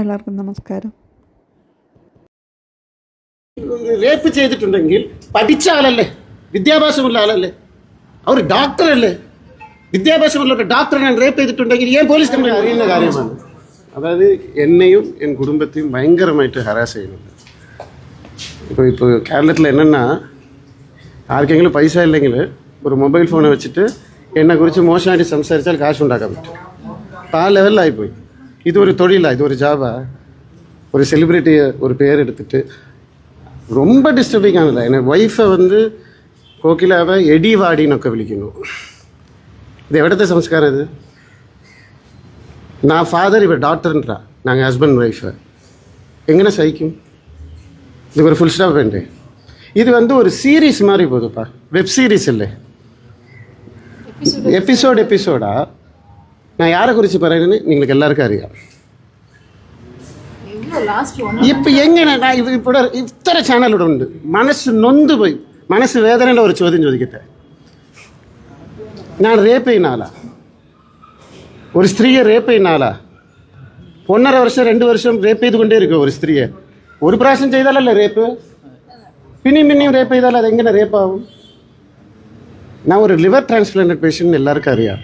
എല്ലാവർക്കും നമസ്കാരം. റേപ്പ് ചെയ്തിട്ടുണ്ടെങ്കിൽ പഠിച്ച ആളല്ലേ, വിദ്യാഭ്യാസമുള്ള ആളല്ലേ, അവർ ഡോക്ടറല്ലേ, വിദ്യാഭ്യാസമുള്ള ഒരു ഡോക്ടറെ റേപ്പ് ചെയ്തിട്ടുണ്ടെങ്കിൽ ഏൻ പോലീസ് കംപ്ലൈൻറ്റ് അറിയുന്ന കാര്യമാണ്. അതായത് എന്നെയും എൻ കുടുംബത്തെയും ഭയങ്കരമായിട്ട് ഹരാസ് ചെയ്യുന്നുണ്ട്. ഇപ്പോൾ കേരളത്തിൽ என்னென்னா ആർക്കെങ്കിലും പൈസ ഇല്ലെങ്കിൽ ഒരു മൊബൈൽ ഫോൺ വെച്ചിട്ട് എന്നെക്കുറിച്ച് മോശമായിട്ട് സംസാരിച്ചാൽ കാശുണ്ടാക്കാൻ പറ്റും. അപ്പോൾ ആ ലെവലിലായിപ്പോയി. ഇതൊരു തൊഴിലാണ്, ഇതൊരു ജാബാ. ഒരു സെലിബ്രിറ്റിയെ ഒരു പേരെടുത്തിട്ട് ரொம்ப டிஸ்டர்பிங் ஆனது. என் ஒய்ஃபை கோகிலாவை எடிவாடினொക്കെ വിളിക്കുന്നു. ഇത് എവിടുത്തെ സംസ്കാരം ഇത്? நான் ஃபாதர், இவர் டாக்டர்ன்றா, நாங்கள் ஹஸ்பண்ட் ஒய்ஃபு. எங்கே சகிக்கும்? இதுக்கு ஒரு ஃபுல் ஸ்டாப் வேண்டே. இது ஒரு சீரீஸ் மாதிரி போகுதுப்பா, வெப் சீரீஸ் இல்லை, എപ്പിസോഡാ. ഞാൻ ആരെ കുറിച്ച് പറയുന്നത് നിങ്ങൾക്ക് എല്ലാവർക്കും അറിയാം. ഇപ്പം എങ്ങനെ ഇവിടെ ഇത്ര ചാനലിവിടെ ഉണ്ട്. മനസ്സ് നൊന്ത് പോയി, മനസ്സ് വേദനയുടെ ഒരു ചോദ്യം ചോദിക്കട്ടെ. ഞാൻ റേപ്പ് ചെയ്യുന്ന ആളാ, ഒരു സ്ത്രീയെ റേപ്പ് ചെയ്യുന്ന ആളാ. 1.5 വർഷം 2 വർഷം റേപ്പ് ചെയ്തുകൊണ്ടേ ഇരിക്കുമോ ഒരു സ്ത്രീയെ? ഒരു പ്രാവശ്യം ചെയ്താലല്ലേ റേപ്പ്, പിന്നെയും റേപ്പ് ചെയ്താൽ അതെങ്ങനെ റേപ്പാവും? ഞാൻ ഒരു ലിവർ ട്രാൻസ്പ്ലാന്റഡ് പേഷ്യൻ്റ്, എല്ലാവർക്കും അറിയാം.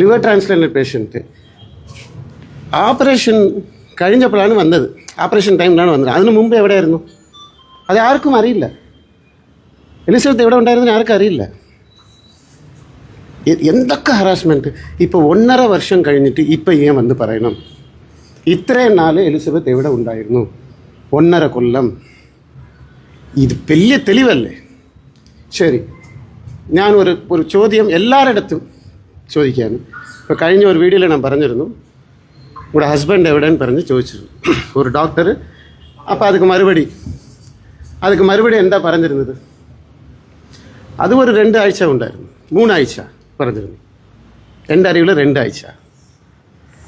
ലിവർ ട്രാൻസ്പ്ലാന്റഡ് പേഷ്യൻറ്റ് ഓപ്പറേഷൻ കഴിഞ്ഞപ്പോഴാണ് വന്നത്, ഓപ്പറേഷൻ ടൈമിലാണ് വന്നത്. അതിന് മുമ്പ് എവിടെയായിരുന്നു അത് ആർക്കും അറിയില്ല. എലിസബത്ത് എവിടെ ഉണ്ടായിരുന്നു ആർക്കും അറിയില്ല. എന്തൊക്കെ ഹറാസ്മെൻറ്റ്. ഇപ്പോൾ 1.5 വർഷം കഴിഞ്ഞിട്ട് ഇപ്പം ഏൻ പറയണം ഇത്രയും നാൾ എലിസബത്ത് എവിടെ ഉണ്ടായിരുന്നു? 1.5 കൊല്ലം. ഇത് വലിയ തെളിവല്ലേ? ശരി, ഞാൻ ഒരു ചോദ്യം എല്ലാവരുടെടുത്തും ചോദിക്കാനും. ഇപ്പോൾ കഴിഞ്ഞ ഒരു വീഡിയോയിൽ ഞാൻ പറഞ്ഞിരുന്നു, ഇവിടെ ഹസ്ബൻഡ് എവിടെയെന്ന് പറഞ്ഞ് ചോദിച്ചിരുന്നു ഒരു ഡോക്ടർ. അപ്പോൾ அதுக்கு മറുപടി എന്താ പറഞ്ഞിരുന്നത്? അത് ഒരു 2 ആഴ്ച ഉണ്ടായിരുന്നു, 3 ആഴ്ച പറഞ്ഞിരുന്നു, എൻ്റെ അറിവിൽ 2 ആഴ്ച.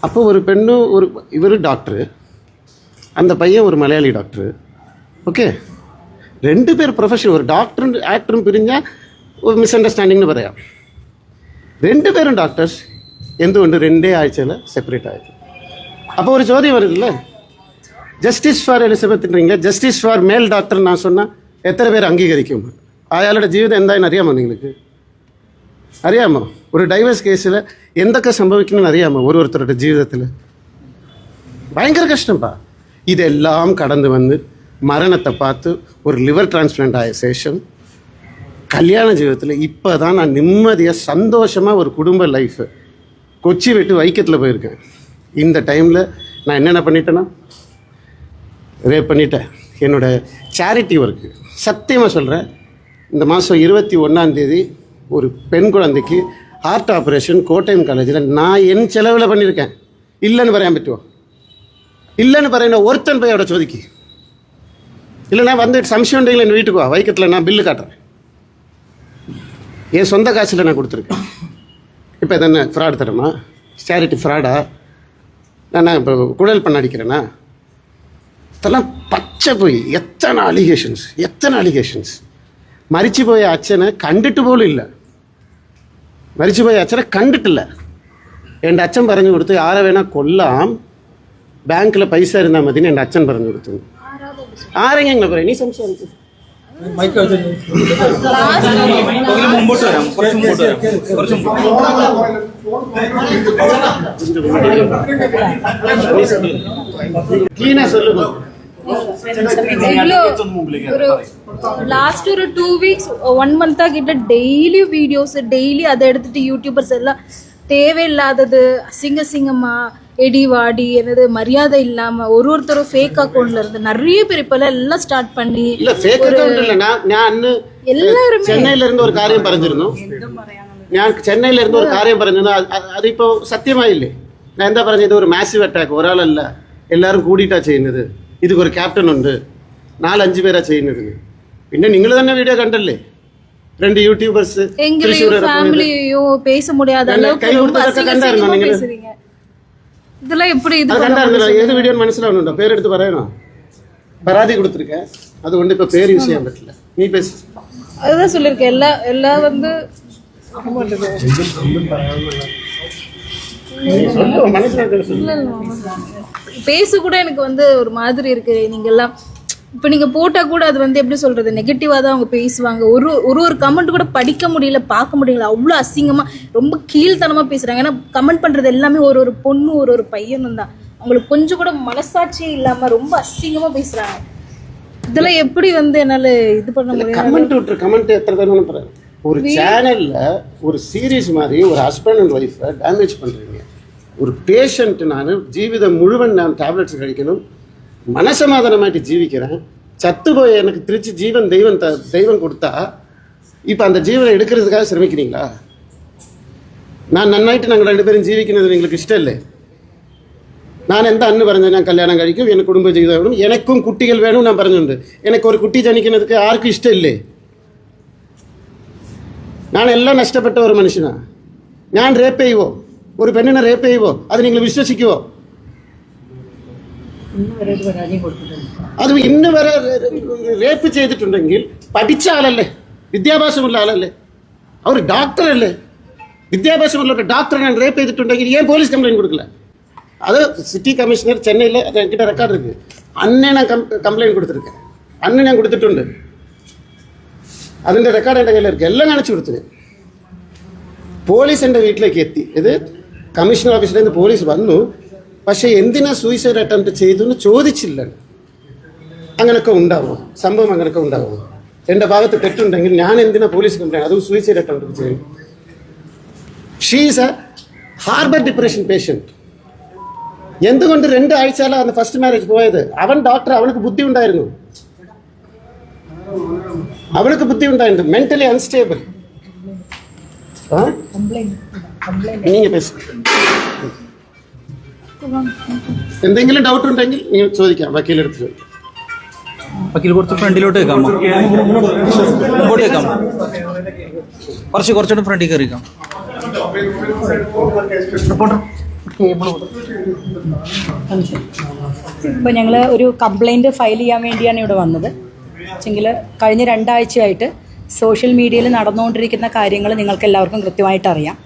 അപ്പോൾ ഒരു പെണ്ണു ഇവർ ഡോക്ടർ, அந்த பையன் ஒரு മലയാളി ഡോക്ടർ. ഓക്കെ, 2 പേർ പ്രൊഫഷണൽ. ഒരു ഡോക്ടറും ആക്ടറും പിരിഞ്ഞാൽ ഒരു മിസ്അണ്ടർസ്റ്റാൻഡിങ് പറയാം. 2 പേരും ഡോക്ടേഴ്സ്. എന്തുകൊണ്ട് 2 ആഴ്ചയിൽ സെപ്പറേറ്റ് ആയത്? അപ്പോൾ ഒരു ചോദ്യം വരുന്നില്ലേ, ജസ്റ്റിസ് ഫോർ എലിസബത്തിൻ്റെ ജസ്റ്റിസ് ഫോർ മെയിൽ ഡോക്ടർ ഞാൻ சொன்னால் എത്ര പേര് അംഗീകരിക്കും? അയാളുടെ ജീവിതം എന്തായെന്ന് അറിയാമോ നിങ്ങൾക്ക്? അറിയാമോ? ഒരു ഡൈവേഴ്സ് കേസിൽ എന്തൊക്കെ സംഭവിക്കണമെന്ന് അറിയാമോ? ഓരോരുത്തരുടെ ജീവിതത്തിൽ ഭയങ്കര കഷ്ടപ്പാ. ഇതെല്ലാം കടന്നു വന്ന് മരണത്തെ பார்த்து ഒരു ലിവർ ട്രാൻസ്പ്ലാന്റ് ആയ ശേഷം கல்யாண ജീവിതത്തിൽ இப்போ தான் நான் நிம்மதியாக சந்தோஷமாக ஒரு குடும்ப லைஃப் கொச்சி விட்டு வைக்கத்தில் போயிருக்கேன். இந்த டைமில் நான் என்னென்ன பண்ணிட்டேன்னா ரேப் பண்ணிட்டேன். என்னோடய சேரிட்டி ஒர்க்கு சத்தியமாக சொல்கிறேன், இந்த மாதம் 21ஆம் தேதி ஒரு பெண் குழந்தைக்கு ஹார்ட் ஆப்ரேஷன் கோட்டயம் காலேஜில் நான் என் செலவில் பண்ணியிருக்கேன். இல்லைன்னு പറയാൻ പറ്റുമോ? இல்லைன்னு പറയുന്ന ഒരുത്തൻ പോയി അവിടെ ചോദിക്ക്. இல்லைனா സംശയം ഉണ്ടെങ്കിൽ എൻ്റെ വീട്ടിൽ പോവാ, വൈക്കത്തിൽ நான் பில்லு காட்டுறேன். என் சொந்த காசில் நான் கொடுத்துருக்கேன். இப்போ என்ன ஃப்ராட் தரமா? சேரிட்டி ஃப்ராடா? நான் இப்போ குழல் பண்ண அடிக்கிறேன்னா? இதெல்லாம் பச்சை போய் எத்தனை அலிகேஷன்ஸ். മരിച്ചു പോയ അച്ഛനെ കണ്ടിട്ട് പോലും ഇല്ല. മരിച്ചു പോയ അച്ഛനെ കണ്ടിട്ടില്ല. എൻ്റെ അച്ഛൻ പറഞ്ഞു കൊടുത്തു, ആരെ വേണാൽ കൊല്ലാം, ബാങ്കിൽ പൈസ ഇരുന്നാൽ മതിന് എൻ്റെ അച്ഛൻ പറഞ്ഞു കൊടുത്തു. ആരെങ്കിലും പറയാം, നീ സംസാരിച്ചു. ലാസ്റ്റ് ഒരു 2 വീക്സ് 1 month ആക്കിയിട്ട് ഡെയിലി വീഡിയോസ്, ഡെയിലി അതെടുത്തിട്ട് യൂട്യൂബേഴ്സ് എല്ലാം தேவையில்லாதது அசிங்கமா எடிவாடி என்னது மரியாதை இல்லாம ஒருத்தரும் ஃபேக் அக்கௌண்ட்ல இருந்து நிறைய பேர் இப்ப எல்லாம் ஸ்டார்ட் பண்ணி இல்ல ഫേക്ക് അക്കൗണ്ട് ഇല്ല. ഞാൻ എല്ലാവരും ചെന്നൈയിல இருந்து ഒരു കാര്യം പറഞ്ഞിരുന്നു. അതിപ്പോ സത്യമായില്ലേ? ഞാൻ എന്താ പറഞ്ഞത്? ഒരു മാസീവ് അറ്റാക്ക്, ഒരാളല്ല, എല്ലാവരും കൂടിയിട്ടാ ചെയ്യുന്നത്. ഇതിക്ക് ഒരു ക്യാപ്റ്റൻ ഉണ്ട്, 4-5 പേരാ ചെയ്യുന്നത്. പിന്നെ നിങ്ങൾ തന്നെ വീഡിയോ കണ്ടല്ലേ, 2 യൂട്യൂബേഴ്സ് ഫാമിലിയോ பேச முடியாத அளவுக்கு ரொம்ப அசிங்கமா பேசுறீங்க. இதெல்லாம் எப்படி இது கண்டாருங்க? ஏது வீடியோன்னு മനസ്സിലാവുന്നുണ്ടോ? പേരെടുത്ത് പറയണോ? പരാതി കൊടുത്തിരിക്കேன், അതുകൊണ്ട് ഇപ്പൊ പേര് യൂസ് ചെയ്യാൻ പറ്റില്ല. നീ பேசு. அதுதான் சொல்லிருக்கேன். எல்லாம் பேச கூட எனக்கு வந்து ஒரு மாதிரி இருக்கு. நீங்க எல்லாம் இப்போ நீங்கள் போட்டால் கூட அது வந்து எப்படி சொல்கிறது, நெகட்டிவாக தான் அவங்க பேசுவாங்க. ஒரு கமெண்ட் கூட படிக்க முடியல, பார்க்க முடியல. அவ்வளோ அசிங்கமாக ரொம்ப கீழ்த்தனமாக பேசுகிறாங்க. ஏன்னா கமெண்ட் பண்ணுறது எல்லாமே ஒரு பொண்ணு ஒரு பையனும் தான். அவங்களுக்கு கொஞ்சம் கூட மனசாட்சியே இல்லாமல் ரொம்ப அசிங்கமாக பேசுகிறாங்க. இதெல்லாம் எப்படி வந்து என்னால் இது பண்ண முடியும்? கமெண்ட் எத்தனை பேர் ஒரு சேனலில் ஒரு சீரீஸ் மாதிரி ஒரு ஹஸ்பண்ட் அண்ட் ஒய்ஃபை டேமேஜ் பண்ணுறீங்க. ஒரு பேஷண்ட், நான் ஜீவிதம் முழுவன் நான் டேப்லெட்ஸ் கழிக்கணும், மனசமாதானமாயிட்டு ஜீவிக்கிறேன், சத்து போய் எனக்கு திருச்சி ஜீவன் தெய்வம் கொடுத்தா இப்போ அந்த ஜீவனை எடுக்கிறதுக்காக சிரமிக்கிறீங்களா? நான் நன்னாயிட்டு நாங்கள் 2 பேரும் ஜீவிக்கிறது எங்களுக்கு இஷ்டம் இல்லை. நான் எந்த அண்ணு പറഞ്ഞ ഞാൻ കല്യാണം കഴിക്കും, எனக்கு കുടുംബ ജീവിതം വേണം, എനിക്കും കുട്ടികൾ വേണം ഞാൻ പറഞ്ഞിട്ടുണ്ട്. എനിക്ക് ഒരു കുട്ടി ജനിക്കുന്നതൊക്കെ ആർക്കും ഇഷ്ടമില്ലേ? ഞാൻ എല്ലാം നഷ്ടപ്പെട്ട ഒരു മനുഷ്യനാണ്. ഞാൻ റേപ്പ് ചെയ്യുവോ? ഒരു പെണ്ണിനെ റേപ്പ് ചെയ്യുവോ? അത് നിങ്ങൾ വിശ്വസിക്കുവോ? അത് ഇന്ന് വരെ റേപ്പ് ചെയ്തിട്ടുണ്ടെങ്കിൽ പഠിച്ച ആളല്ലേ, വിദ്യാഭ്യാസമുള്ള ആളല്ലേ, അവർ ഡോക്ടറല്ലേ? വിദ്യാഭ്യാസമുള്ള ഒരു ഡോക്ടറെ ഞാൻ റേപ്പ് ചെയ്തിട്ടുണ്ടെങ്കിൽ ഏൻ പോലീസ് കംപ്ലൈൻറ്റ് കൊടുക്കില്ല? അത് സിറ്റി കമ്മീഷണർ ചെന്നൈയിൽ എൻകിட்ட ரெக்கார்டு இருக்கு. അന്നേ ഞാൻ കംപ്ലൈൻറ്റ് കൊടുത്തിരിക്കேன், അന്ന് ഞാൻ കൊടുത്തിട്ടുണ്ട്. അതിൻ്റെ റെക്കോർഡ് എൻ്റെ കയ്യിൽ ഇരിക്കും, എല്ലാം കാണിച്ചു കൊടുത്തത്. പോലീസ് എൻ്റെ വീട്ടിലേക്ക് എത്തി. ഇത് കമ്മീഷണർ ഓഫീസിൽ നിന്ന് പോലീസ് വന്നു, പക്ഷേ എന്തിനാ സൂയിസൈഡ് അറ്റംപ്റ്റ് ചെയ്തു എന്ന് ചോദിച്ചില്ല. അങ്ങനെയൊക്കെ ഉണ്ടാവുമോ? സംഭവം അങ്ങനെയൊക്കെ ഉണ്ടാവുമോ? എൻ്റെ ഭാഗത്ത് തെറ്റുണ്ടെങ്കിൽ ഞാൻ എന്തിനാ പോലീസ് കംപ്ലൈൻറ്റ്, അതും സൂയിസൈഡ് അറ്റംപ്റ്റ് ചെയ്യും? She is A harbour depression patient. എന്തുകൊണ്ട് 2 ആഴ്ചയിലാണ് ഫസ്റ്റ് മാരേജ് പോയത്? അവൻ ഡോക്ടർ, അവനക്ക് ബുദ്ധി ഉണ്ടായിരുന്നു, മെന്റലി അൺസ്റ്റേബിൾ. നീங்க பேசு. എന്തെങ്കിലും ഡൗട്ട് ഉണ്ടെങ്കിൽ നിങ്ങൾ ചോദിക്കാം, വക്കീലെടുത്ത് ചോദിക്കാം. വക്കീൽ കുറച്ച് ഫ്രണ്ടിലോട്ട് വെക്കാമോ? മുമ്പോട്ട് വെക്കാമോ? കുറച്ചുകൂടെ ഫ്രണ്ടിൽ കയറിക്കാം. ഇപ്പോൾ ഞങ്ങൾ ഒരു കംപ്ലൈൻറ്റ് ഫയൽ ചെയ്യാൻ വേണ്ടിയാണ് ഇവിടെ വന്നത്. എങ്കിൽ കഴിഞ്ഞ 2 ആഴ്ചയായിട്ട് സോഷ്യൽ മീഡിയയിൽ നടന്നുകൊണ്ടിരിക്കുന്ന കാര്യങ്ങൾ നിങ്ങൾക്ക് എല്ലാവർക്കും കൃത്യമായിട്ട് അറിയാം.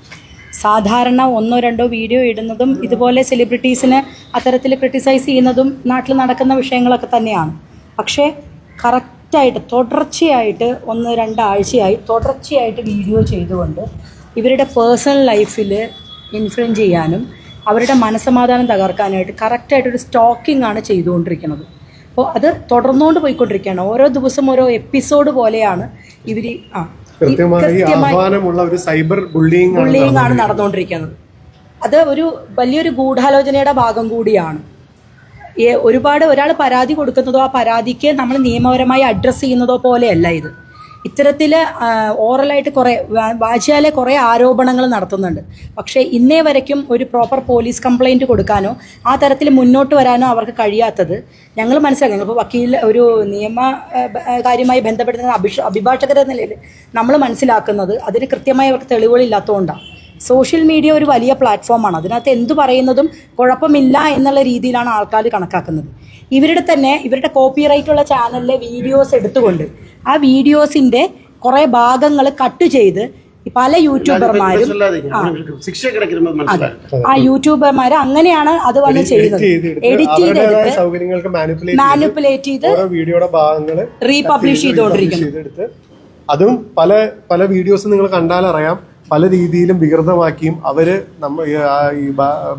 സാധാരണ 1-2 വീഡിയോ ഇടുന്നതും ഇതുപോലെ സെലിബ്രിറ്റീസിനെ അത്തരത്തിൽ ക്രിട്ടിസൈസ് ചെയ്യുന്നതും നാട്ടിൽ നടക്കുന്ന വിഷയങ്ങളൊക്കെ തന്നെയാണ്. പക്ഷേ കറക്റ്റായിട്ട് തുടർച്ചയായിട്ട് 1-2 ആഴ്ചയായി തുടർച്ചയായിട്ട് വീഡിയോ ചെയ്തുകൊണ്ട് ഇവരുടെ പേഴ്സണൽ ലൈഫിൽ ഇൻഫ്ലുവൻസ് ചെയ്യാനും അവരുടെ മനസ്സമാധാനം തകർക്കാനായിട്ട് കറക്റ്റായിട്ടൊരു സ്റ്റോക്കിംഗ് ആണ് ചെയ്തുകൊണ്ടിരിക്കുന്നത്. അപ്പോൾ അത് തുടർന്നുകൊണ്ട് പോയിക്കൊണ്ടിരിക്കുകയാണ്. ഓരോ ദിവസം ഓരോ എപ്പിസോഡ് പോലെയാണ് ഇവർ ആഹ്വാനമുള്ള ഒരു സൈബർ ബുള്ളിയിങ് ആണ് നടന്നുകൊണ്ടിരിക്കുന്നത്. അത് ഒരു വലിയൊരു ഗൂഢാലോചനയുടെ ഭാഗം കൂടിയാണ്. ഒരുപാട് ഒരാൾ പരാതി കൊടുക്കുന്നതോ ആ പരാതിക്ക് നമ്മൾ നിയമപരമായി അഡ്രസ്സ് ചെയ്യുന്നതോ പോലെയല്ല ഇത്. ഇത്തരത്തിൽ ഓറലായിട്ട് വാചാലെ കുറേ ആരോപണങ്ങൾ നടത്തുന്നുണ്ട്. പക്ഷേ ഇന്നേ വരയ്ക്കും ഒരു പ്രോപ്പർ പോലീസ് കംപ്ലൈൻറ്റ് കൊടുക്കാനോ ആ തരത്തിൽ മുന്നോട്ട് വരാനോ അവർക്ക് കഴിയാത്തത് ഞങ്ങൾ മനസ്സിലാക്കി. ഇപ്പോൾ വക്കീൽ ഒരു നിയമ കാര്യമായി ബന്ധപ്പെടുന്ന അഭിഭാഷകരെന്ന നിലയിൽ നമ്മൾ മനസ്സിലാക്കുന്നത് അതിന് കൃത്യമായി അവർക്ക് തെളിവുകളില്ലാത്തതുകൊണ്ടാണ്. സോഷ്യൽ മീഡിയ ഒരു വലിയ പ്ലാറ്റ്ഫോമാണ്. അതിനകത്ത് എന്തു പറയുന്നതും കുഴപ്പമില്ല എന്നുള്ള രീതിയിലാണ് ആൾക്കാർ കണക്കാക്കുന്നത്. ഇവരുടെ കോപ്പിറൈറ്റുള്ള ചാനലിലെ വീഡിയോസ് എടുത്തുകൊണ്ട് ആ വീഡിയോസിൻ്റെ കുറേ ഭാഗങ്ങൾ കട്ട് ചെയ്ത് പല യൂട്യൂബർമാരും ആ യൂട്യൂബർമാർ അങ്ങനെയാണ് അത് വന്ന് ചെയ്യുന്നത്. എഡിറ്റ് ചെയ്തെടുത്ത് മാനിപ്പുലേറ്റ് ചെയ്ത് വീഡിയോയുടെ ഭാഗങ്ങൾ റീപബ്ലിഷ് ചെയ്തുകൊണ്ടിരിക്കുന്നു. അതും പല വീഡിയോസ് നിങ്ങൾ കണ്ടാലറിയാം, പല രീതിയിലും വികൃതമാക്കിയും അവര് ഈ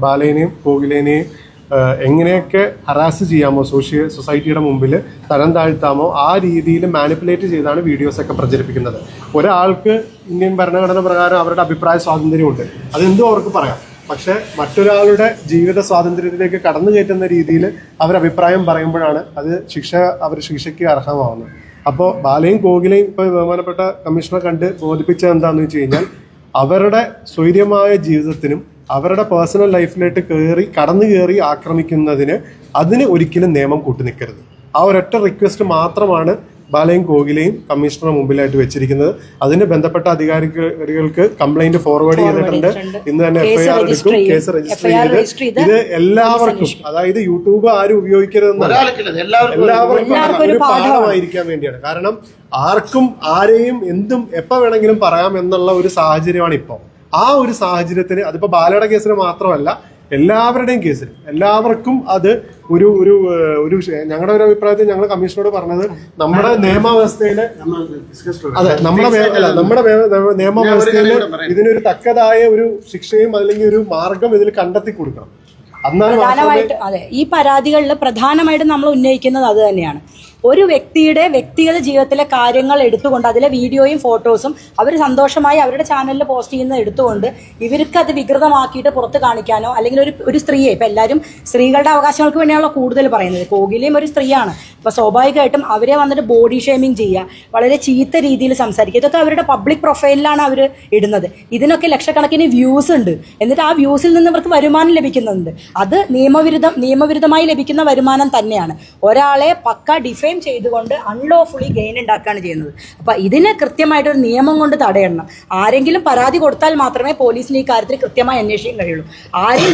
ബാലേനെയും കോകിലേനെയും എങ്ങനെയൊക്കെ ഹറാസ് ചെയ്യാമോ, സൊസൈറ്റിയുടെ മുമ്പിൽ തരം താഴ്ത്താമോ ആ രീതിയിൽ മാനിപ്പുലേറ്റ് ചെയ്താണ് വീഡിയോസൊക്കെ പ്രചരിപ്പിക്കുന്നത്. ഒരാൾക്ക് ഇന്ത്യൻ ഭരണഘടന പ്രകാരം അവരുടെ അഭിപ്രായ സ്വാതന്ത്ര്യമുണ്ട്, അതെന്തും അവർക്ക് പറയാം. പക്ഷെ മറ്റൊരാളുടെ ജീവിത സ്വാതന്ത്ര്യത്തിലേക്ക് കടന്നു കയറ്റുന്ന രീതിയിൽ അവർ അഭിപ്രായം പറയുമ്പോഴാണ് അത് ശിക്ഷയ്ക്ക് അർഹമാവുന്നത്. അപ്പോൾ ബാലയും കോകിലയും ഇപ്പോൾ ബഹുമാനപ്പെട്ട കമ്മീഷണറെ കണ്ട് ബോധിപ്പിച്ചത് എന്താണെന്ന് വെച്ച് കഴിഞ്ഞാൽ അവരുടെ സ്വൈര്യമായ ജീവിതത്തിനും അവരുടെ പേഴ്സണൽ ലൈഫിലേക്ക് കടന്നു കയറി ആക്രമിക്കുന്നതിന് അതിന് ഒരിക്കലും നിയമം കൂട്ടുനിൽക്കരുത്. ആ ഒരൊറ്റ റിക്വസ്റ്റ് മാത്രമാണ് ബാലയും കോകിലയും കമ്മീഷണറുടെ മുമ്പിലായിട്ട് വെച്ചിരിക്കുന്നത്. അതിന് ബന്ധപ്പെട്ട അധികാരികൾക്ക് കംപ്ലൈന്റ് ഫോർവേഡ് ചെയ്തിട്ടുണ്ട്. ഇന്ന് തന്നെ എഫ്ഐആർ എടുക്കും, കേസ് രജിസ്റ്റർ ചെയ്ത് ഇത് എല്ലാവർക്കും, അതായത് യൂട്യൂബ് ആരും ഉപയോഗിക്കരുതെന്നല്ല, എല്ലാവർക്കും ഒരു പാഠമായിരിക്കാൻ വേണ്ടിയാണ്. കാരണം ആർക്കും ആരെയും എന്തും എപ്പോൾ വേണമെങ്കിലും പറയാം എന്നുള്ള ഒരു സാഹചര്യമാണ് ഇപ്പോൾ. ആ ഒരു സാഹചര്യത്തിന് അതിപ്പോ ബാലയുടെ കേസിന് മാത്രമല്ല എല്ലാവരുടെയും കേസിൽ എല്ലാവർക്കും അത് ഒരു ഒരു ഒരു ഞങ്ങളുടെ ഒരു അഭിപ്രായത്തിൽ ഞങ്ങൾ കമ്മീഷനോട് പറഞ്ഞത് നമ്മുടെ നിയമവ്യവസ്ഥയിലെ അതെ നമ്മുടെ നിയമവ്യവസ്ഥയില് ഇതിനൊരു തക്കതായ ഒരു ശിക്ഷയും അല്ലെങ്കിൽ ഒരു മാർഗം ഇതിൽ കണ്ടെത്തി കൊടുക്കണം. പ്രധാനമായിട്ട് അതെ, ഈ പരാതികളിൽ പ്രധാനമായിട്ടും നമ്മൾ ഉന്നയിക്കുന്നത് അത് തന്നെയാണ്. ഒരു വ്യക്തിയുടെ വ്യക്തിഗത ജീവിതത്തിലെ കാര്യങ്ങൾ എടുത്തുകൊണ്ട് അതിലെ വീഡിയോയും ഫോട്ടോസും അവർ സന്തോഷമായി അവരുടെ ചാനലിൽ പോസ്റ്റ് ചെയ്യുന്നത് എടുത്തുകൊണ്ട് ഇവർക്ക് അത് വികൃതമാക്കിയിട്ട് പുറത്ത് കാണിക്കാനോ, അല്ലെങ്കിൽ ഒരു സ്ത്രീയെ, ഇപ്പം എല്ലാവരും സ്ത്രീകളുടെ അവകാശങ്ങൾക്ക് വേണ്ടിയാണല്ലോ കൂടുതൽ പറയുന്നത്. കോകിലയും ഒരു സ്ത്രീയാണ്. അപ്പോൾ സ്വാഭാവികമായിട്ടും അവരെ വന്നിട്ട് ബോഡി ഷേമിങ് ചെയ്യുക, വളരെ ചീത്ത രീതിയിൽ സംസാരിക്കുക, ഇതൊക്കെ അവരുടെ പബ്ലിക് പ്രൊഫൈലിലാണ് അവർ ഇടുന്നത്. ഇതിനൊക്കെ ലക്ഷക്കണക്കിന് വ്യൂസ് ഉണ്ട്. എന്നിട്ട് ആ വ്യൂസിൽ നിന്ന് ഇവർക്ക് വരുമാനം ലഭിക്കുന്നുണ്ട്. അത് നിയമവിരുദ്ധമായി ലഭിക്കുന്ന വരുമാനം തന്നെയാണ്. ഒരാളെ പക്ക ഡിഫൈൻ ചെയ്തുകൊണ്ട് അൺലോഫുള്ളി ഗെയിൻ ഉണ്ടാക്കുകയാണ് ചെയ്യുന്നത്. അപ്പം ഇതിന് കൃത്യമായിട്ടൊരു നിയമം കൊണ്ട് തടയണം. ആരെങ്കിലും പരാതി കൊടുത്താൽ മാത്രമേ പോലീസിന് ഈ കാര്യത്തിൽ കൃത്യമായി അന്വേഷിക്കാൻ കഴിയുള്ളൂ. ആരെയും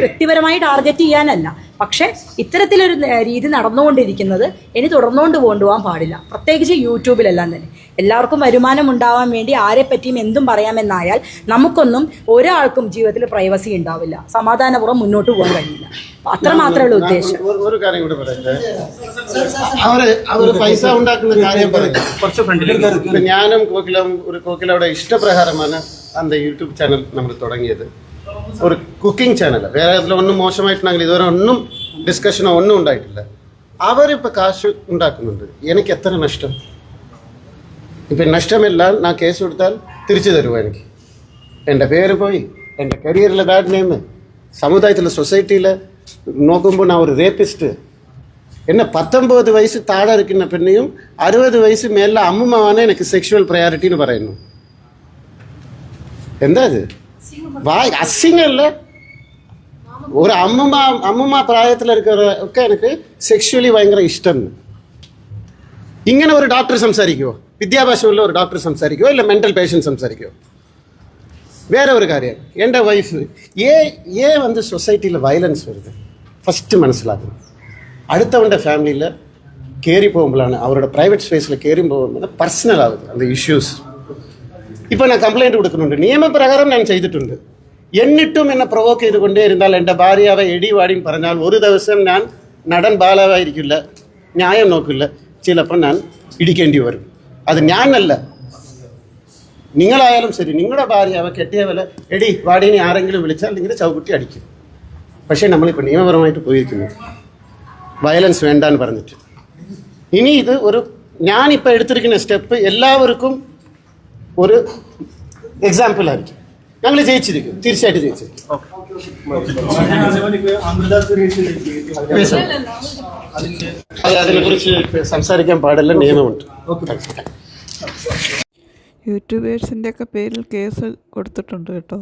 വ്യക്തിപരമായി ടാർഗറ്റ് ചെയ്യാനല്ല. പക്ഷേ ഇത്തരത്തിലൊരു രീതി നടന്നുകൊണ്ടിരിക്കുന്നത് ഇനി തുടർന്നുകൊണ്ട് കൊണ്ടുപോകാൻ പാടില്ല. പ്രത്യേകിച്ച് യൂട്യൂബിലെല്ലാം തന്നെ എല്ലാവർക്കും വരുമാനം ഉണ്ടാവാൻ വേണ്ടി ആരെപ്പറ്റിയും എന്തും പറയാമെന്നായാൽ നമുക്കൊന്നും ഒരാൾക്കും ജീവിതത്തിൽ പ്രൈവസി ഉണ്ടാവില്ല, സമാധാനപൂർവ്വം മുന്നോട്ട് പോകാൻ കഴിയില്ല. അത്ര മാത്രമേ ഉള്ളൂ ഉദ്ദേശം. ഒരു കാര്യം കൂടെ പറയട്ടെ, അവര് പൈസ ഉണ്ടാക്കുന്ന കാര്യം പറയും. ഞാനും കോക്കിലയുടെ ഇഷ്ടപ്രകാരമാണ് அந்த യൂട്യൂബ് ചാനൽ നമ്മൾ തുടങ്ങിയത്. ഒരു കുക്കിംഗ് ചാനൽ, വേറെ അതിലൊന്നും മോശമായിട്ടുണ്ടെങ്കിൽ ഇതുവരെ ഒന്നും ഡിസ്കഷനോ ഒന്നും ഉണ്ടായിട്ടില്ല. അവരിപ്പോൾ കാശ് ഉണ്ടാക്കുന്നുണ്ട്. എനിക്ക് എത്ര നഷ്ടം? ഇപ്പം നഷ്ടമെല്ലാം ഞാൻ കേസ് കൊടുത്താൽ തിരിച്ചു തരുമോ? എനിക്ക് എൻ്റെ പേര് പോയി, എൻ്റെ കരിയറിലെ ബാഡ് നെയിം, സമുദായത്തിലെ സൊസൈറ്റിയിൽ നോക്കുമ്പോൾ ഞാൻ ഒരു റേപ്പിസ്റ്റ്. എന്നെ 19 വയസ്സ് താഴെ ഇരിക്കുന്ന പെണ്ണെയും 60 വയസ്സ് മേലെ അമ്മമാണ് എനിക്ക് സെക്ഷുവൽ പ്രയോറിറ്റി എന്ന് പറയുന്നു. എന്താ ഇത്? അസിങ്ങല്ല. ഒരു അമ്മമ്മ പ്രായത്തിൽ ഒക്കെ എനിക്ക് സെക്ഷുവലി ഭയങ്കര ഇഷ്ടം. ഇങ്ങനെ ഒരു ഡോക്ടർ സംസാരിക്കുമോ? വിദ്യാഭ്യാസമുള്ള ഒരു ഡോക്ടർ സംസാരിക്കുമോ? ഇല്ല മെന്റൽ പേഷ്യൻറ്റ് സംസാരിക്കുമോ? വേറെ ഒരു കാര്യം, എൻ്റെ വൈഫ് வந்து സൊസൈറ്റിയിൽ വയലൻസ് വരുത് ഫസ്റ്റ് മനസ്സിലാക്കണം. അടുത്തവൻ്റെ ഫാമിലിയിൽ കയറി പോകുമ്പോഴാണ്, അവരുടെ പ്രൈവറ്റ് സ്പേസിൽ കയറി പോകുമ്പോൾ പേഴ്സണൽ ആകുന്നത് அந்த ഇഷ്യൂസ്. ഇപ്പോൾ ഞാൻ കംപ്ലൈൻറ്റ് കൊടുക്കുന്നുണ്ട്, നിയമപ്രകാരം ഞാൻ ചെയ്തിട്ടുണ്ട്. എന്നിട്ടും എന്നെ പ്രൊവോക്ക് ചെയ്തുകൊണ്ടേ ഇരുന്നാൽ, എൻ്റെ ഭാര്യയെ എടിവാടിയും പറഞ്ഞാൽ ഒരു ദിവസം ഞാൻ നടൻ ബാലവായിരിക്കില്ല, ന്യായം നോക്കില്ല, ചിലപ്പോൾ ഞാൻ ഇടിക്കേണ്ടി വരും. അത് ഞാനല്ല, നിങ്ങളായാലും ശരി. നിങ്ങളുടെ ഭാര്യ അവ കെട്ടിയ പോലെ എടി വാടീനെ ആരെങ്കിലും വിളിച്ചാൽ നിങ്ങൾ ചവിട്ടി അടിക്കും. പക്ഷേ നമ്മളിപ്പോൾ നിയമപരമായിട്ട് പോയിരിക്കുന്നു വയലൻസ് വേണ്ടാന്ന് പറഞ്ഞിട്ട്. ഇനി ഇത് ഒരു ഞാനിപ്പോൾ എടുത്തിരിക്കുന്ന സ്റ്റെപ്പ് എല്ലാവർക്കും ഒരു എക്സാമ്പിൾ ആയിരിക്കും. ഞങ്ങൾ ജയിച്ചിരിക്കും, തീർച്ചയായിട്ടും ജയിച്ചിരിക്കും. അതിനെക്കുറിച്ച് സംസാരിക്കാൻ പാടില്ല, നിയമമുണ്ട്. യൂട്യൂബേഴ്സിൻ്റെ ഒക്കെ പേരിൽ കേസ് കൊടുത്തിട്ടുണ്ട് കേട്ടോ.